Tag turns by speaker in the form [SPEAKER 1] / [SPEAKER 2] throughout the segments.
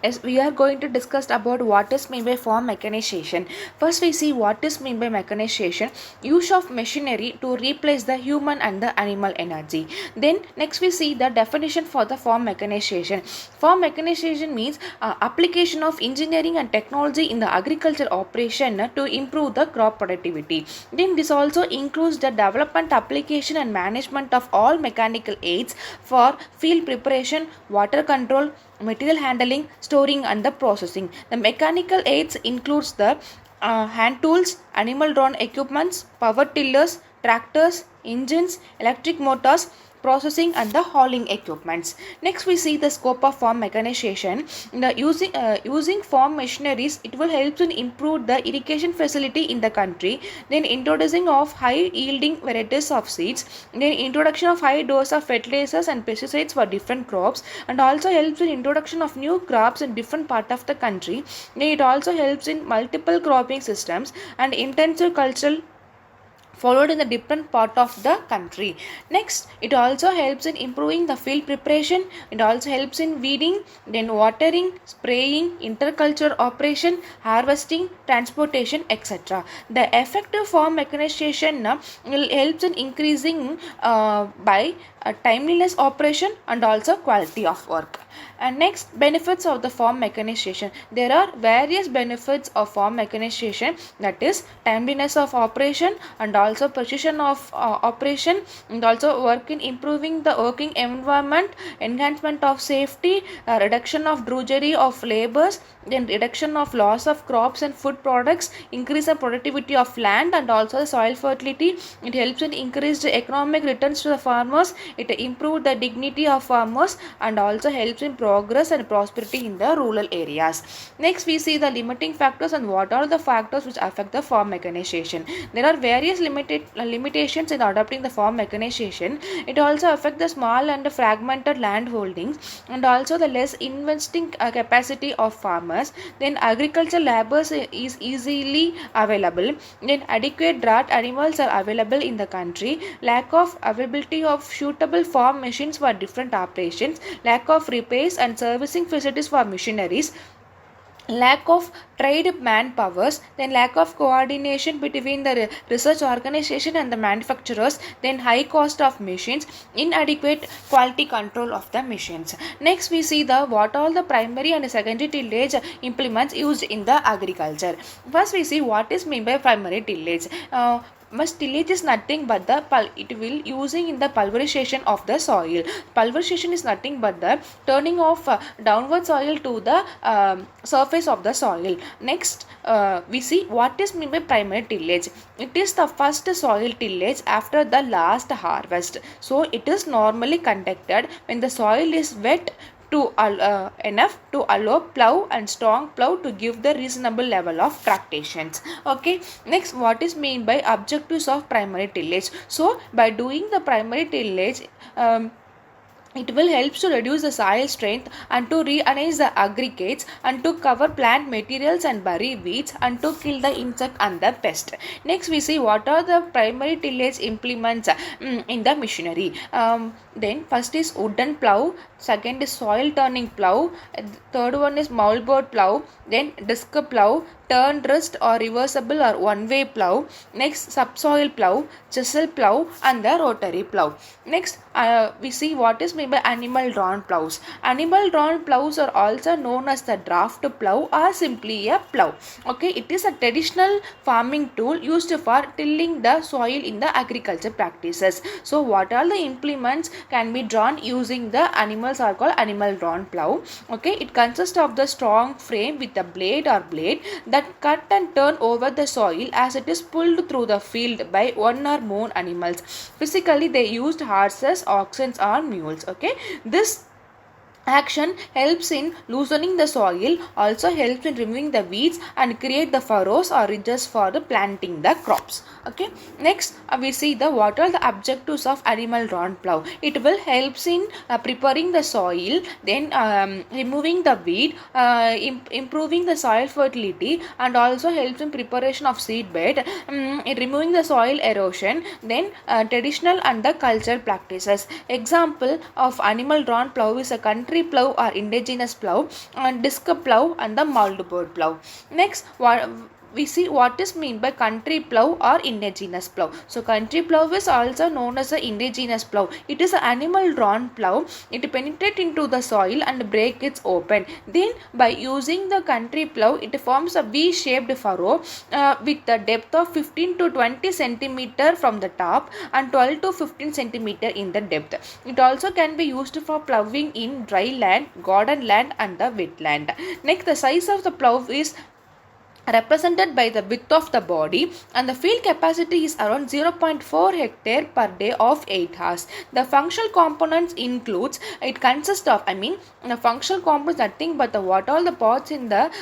[SPEAKER 1] Yes, we are going to discuss about what is meant by farm mechanization. First, we see what is meant by mechanization: use of machinery to replace the human and the animal energy. Then, next we see the definition for the farm mechanization. Farm mechanization means application of engineering and technology in the agriculture operation to improve the crop productivity. Then, this also includes the development, application, and management of all mechanical aids for field preparation, water control, material handling, storing, and the processing. The mechanical aids includes the hand tools, animal drawn equipments, power tillers, tractors, engines, electric motors, processing, and the hauling equipments. Next, we see the scope of farm mechanization. The using farm machineries, it will help to improve the irrigation facility in the country. Then introducing of high yielding varieties of seeds. Then introduction of high dose of fertilizers and pesticides for different crops, and also helps in introduction of new crops in different part of the country. Then it also helps in multiple cropping systems and intensive cultural followed in the different part of the country. Next, it also helps in improving the field preparation. It also helps in weeding, then watering, spraying, interculture operation, harvesting, transportation, etc. The effective farm mechanization will helps in increasing by timeliness operation and also quality of work. And next, benefits of the farm mechanization. There are various benefits of farm mechanization, that is timeliness of operation and also precision of operation, and also work in improving the working environment, enhancement of safety, reduction of drudgery of labors, then reduction of loss of crops and food products, increase the productivity of land and also the soil fertility. It helps in increased economic returns to the farmers. It improves the dignity of farmers and also helps in progress and prosperity in the rural areas. Next, we see the limiting factors and what are the factors which affect the farm mechanization. There are various limitations in adopting the farm mechanization. It also affects the small and fragmented land holdings and also the less investing capacity of farmers. Then agricultural laborers is easily available. Then adequate draught animals are available in the country. Lack of availability of suitable farm machines for different operations. Lack of repairs and servicing facilities for machineries. Lack of trained manpowers, then lack of coordination between the research organization and the manufacturers, then high cost of machines, inadequate quality control of the machines. Next, we see the what all the primary and secondary tillage implements used in the agriculture. First, we see what is meant by primary tillage. Tillage is nothing but the it will using in the pulverization of the soil. Pulverization is nothing but the turning of downward soil to the surface of the soil. Next, we see what is meant by primary tillage. It is the first soil tillage after the last harvest. So it is normally conducted when the soil is wet to enough to allow plow and strong plow to give the reasonable level of tractations. Okay, next, what is meant by objectives of primary tillage. So by doing the primary tillage, it will help to reduce the soil strength and to rearrange the aggregates and to cover plant materials and bury weeds and to kill the insect and the pest. Next, we see what are the primary tillage implements in the machinery. Then first is wooden plow, second is soil turning plow, third one is moldboard plow, then disc plow, turn wrist or reversible or one-way plow, next subsoil plow, chisel plow, and the rotary plow. Next, we see what is meant by animal drawn plows. Animal drawn plows are also known as the draft plow or simply a plow. Okay, it is a traditional farming tool used for tilling the soil in the agriculture practices. So what are the implements can be drawn using the animals are called animal drawn plow. Okay, it consists of the strong frame with a blade or blade that cut and turn over the soil as it is pulled through the field by one or more animals. Physically, they used horses, oxen, or mules. Okay, this action helps in loosening the soil, also helps in removing the weeds and create the furrows or ridges for the planting the crops. Okay, next we see the what are the objectives of animal drawn plow. It will helps in preparing the soil, then removing the weed, improving the soil fertility, and also helps in preparation of seed bed, in removing the soil erosion, then traditional and the cultural practices. Example of animal drawn plow is a country country plow or indigenous plow, and disc plow and the moldboard plow. Next, we see what is meant by country plow or indigenous plow. So country plow is also known as the indigenous plow. It is an animal drawn plow. It penetrates into the soil and break it open. Then by using the country plow, it forms a V-shaped furrow with the depth of 15 to 20 centimeter from the top and 12 to 15 centimeter in the depth. It also can be used for plowing in dry land, garden land and the wetland. Next, the size of the plow is represented by the width of the body, and the field capacity is around 0.4 hectare per day of 8 hours. The functional components includes, it consists of, the functional components nothing but what all the parts in the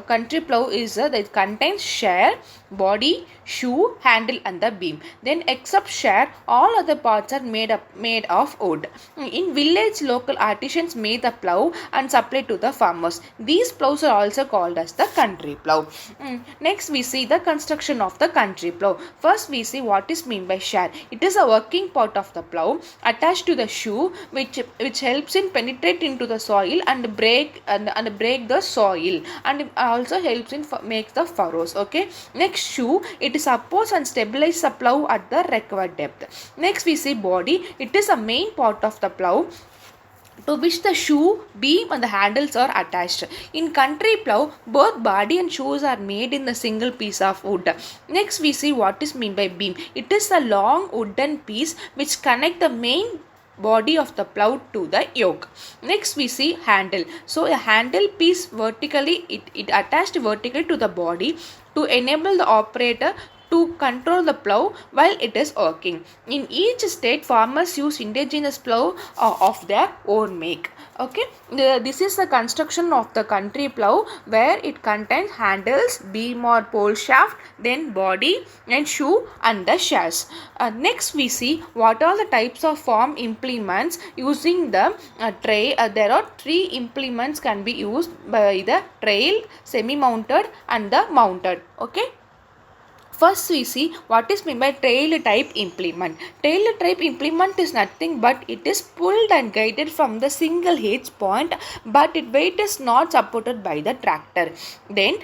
[SPEAKER 1] country plow is that it contains share, body, shoe, handle and the beam. Then except share, all other parts are made of wood. In village, local artisans made the plow and supply to the farmers. These plows are also called as the country plow. Next, we see the construction of the country plow. First, we see what is meant by share. It is a working part of the plow attached to the shoe, which helps in penetrate into the soil and break the soil, and also helps in make the furrows. Okay. Next, shoe. It supports and stabilizes the plow at the required depth. Next, we see body. It is a main part of the plow to which the shoe, beam and the handles are attached. In country plow, both body and shoes are made in the single piece of wood. Next, we see what is meant by beam. It is a long wooden piece which connect the main body of the plow to the yoke. Next, we see handle. So a handle piece vertically, it attached vertically to the body to enable the operator to control the plow while it is working. In each state, farmers use indigenous plow of their own make. Okay, this is the construction of the country plow, where it contains handles, beam or pole shaft, then body and shoe and the shafts. Next, we see what are the types of farm implements using the tray. There are 3 implements can be used by the trail, semi-mounted and the mounted. Okay. First, we see what is meant by trail type implement. Trail type implement is nothing but it is pulled and guided from the single hitch point, but its weight is not supported by the tractor. Then,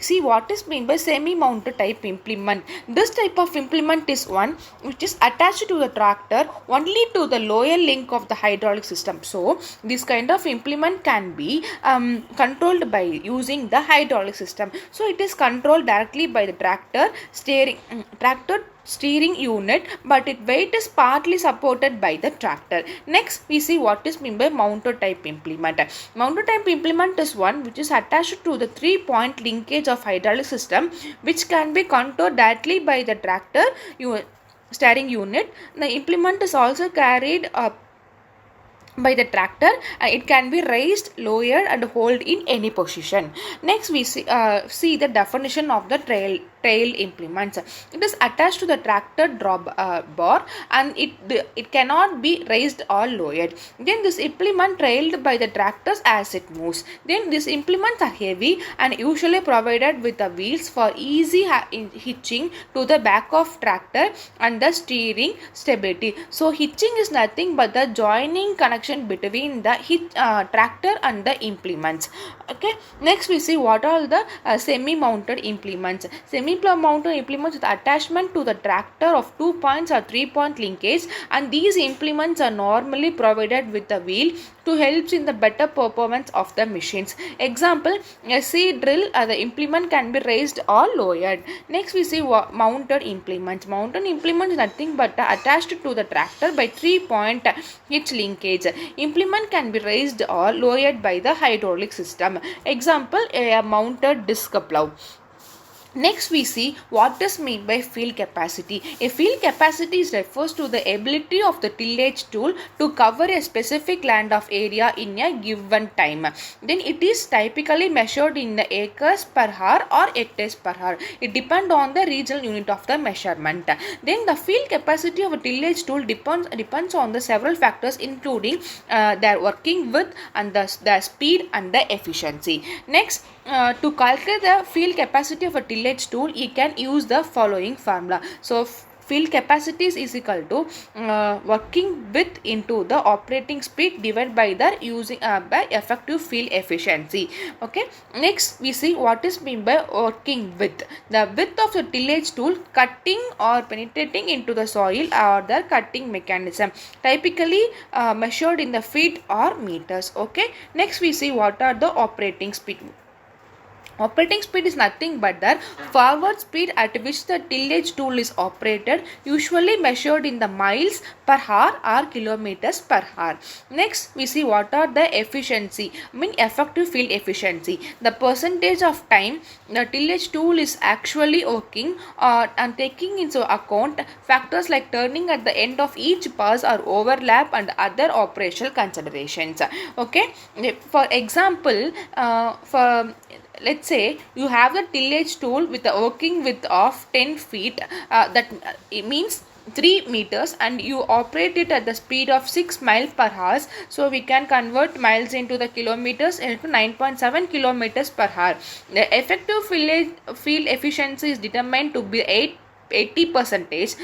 [SPEAKER 1] see what is meant by semi-mounted type implement. This type of implement is one which is attached to the tractor only to the lower link of the hydraulic system. So, this kind of implement can be controlled by using the hydraulic system. So, it is controlled directly by the tractor steering unit, but its weight is partly supported by the tractor. Next, we see what is meant by mounted type implement. Mounted type implement is one which is attached to the 3-point linkage of hydraulic system, which can be controlled directly by the tractor steering unit. The implement is also carried by the tractor. It can be raised, lowered and hold in any position. Next, we see the definition of the trail implements. It is attached to the tractor bar and it cannot be raised or lowered. Then this implement trailed by the tractors as it moves. Then these implements are heavy and usually provided with the wheels for easy hitching to the back of tractor and the steering stability. So hitching is nothing but the joining connection between the tractor and the implements. Okay. Next, we see what are the semi-mounted implements. Semi-mounted implements with attachment to the tractor of 2 points or 3-point linkage, and these implements are normally provided with the wheel to help in the better performance of the machines. Example, a seed drill, the implement can be raised or lowered. Next, we see mounted implements. Mounted implements is nothing but attached to the tractor by 3-point hitch linkage. Implement can be raised or lowered by the hydraulic system. Example, a mounted disc plow. Next, we see what is meant by field capacity. A field capacity refers to the ability of the tillage tool to cover a specific land of area in a given time. Then it is typically measured in the acres per hour or hectares per hour. It depends on the regional unit of the measurement. Then the field capacity of a tillage tool depends on the several factors, including their working width and the speed and the efficiency. Next, to calculate the field capacity of a tillage tool, you can use the following formula. So field capacity is equal to working width into the operating speed divided by the using by effective field efficiency. Okay, next we see what is mean by working width. The width of the tillage tool cutting or penetrating into the soil or the cutting mechanism, typically measured in the feet or meters. Okay, next we see what are the operating speed. Operating speed is nothing but the forward speed at which the tillage tool is operated, usually measured in the miles per hour or kilometers per hour. Next, we see what are the efficiency, effective field efficiency. The percentage of time the tillage tool is actually working and taking into account factors like turning at the end of each pass or overlap and other operational considerations. Okay, for example, for let's say you have the tillage tool with a working width of 10 feet, that it means 3 meters, and you operate it at the speed of 6 miles per hour. So we can convert miles into the kilometers into 9.7 kilometers per hour. The effective field efficiency is determined to be 80 percentage.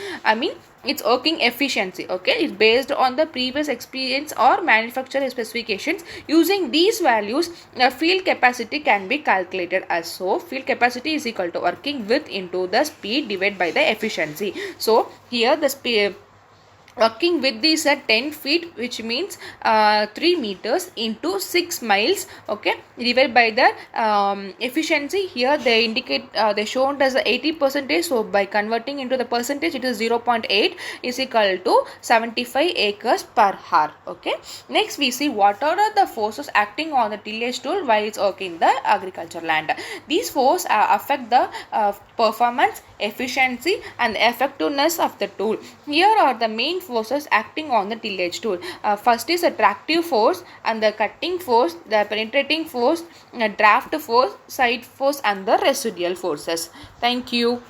[SPEAKER 1] It's working efficiency. Okay, it's based on the previous experience or manufacturer specifications. Using these values, the field capacity can be calculated as so. Field capacity is equal to working width into the speed divided by the efficiency. So here the speed working width is at 10 feet, which means 3 meters into 6 miles. Okay, divided by the efficiency. Here they indicate they shown as 80 percentage. So by converting into the percentage, it is 0.8 is equal to 75 acres per hour. Okay, next we see what are the forces acting on the tillage tool while it's working the agriculture land. These forces affect the performance, efficiency and effectiveness of the tool. Here are the main forces acting on the tillage tool. First is a tractive force and the cutting force, the penetrating force, draft force, side force and the residual forces. Thank you.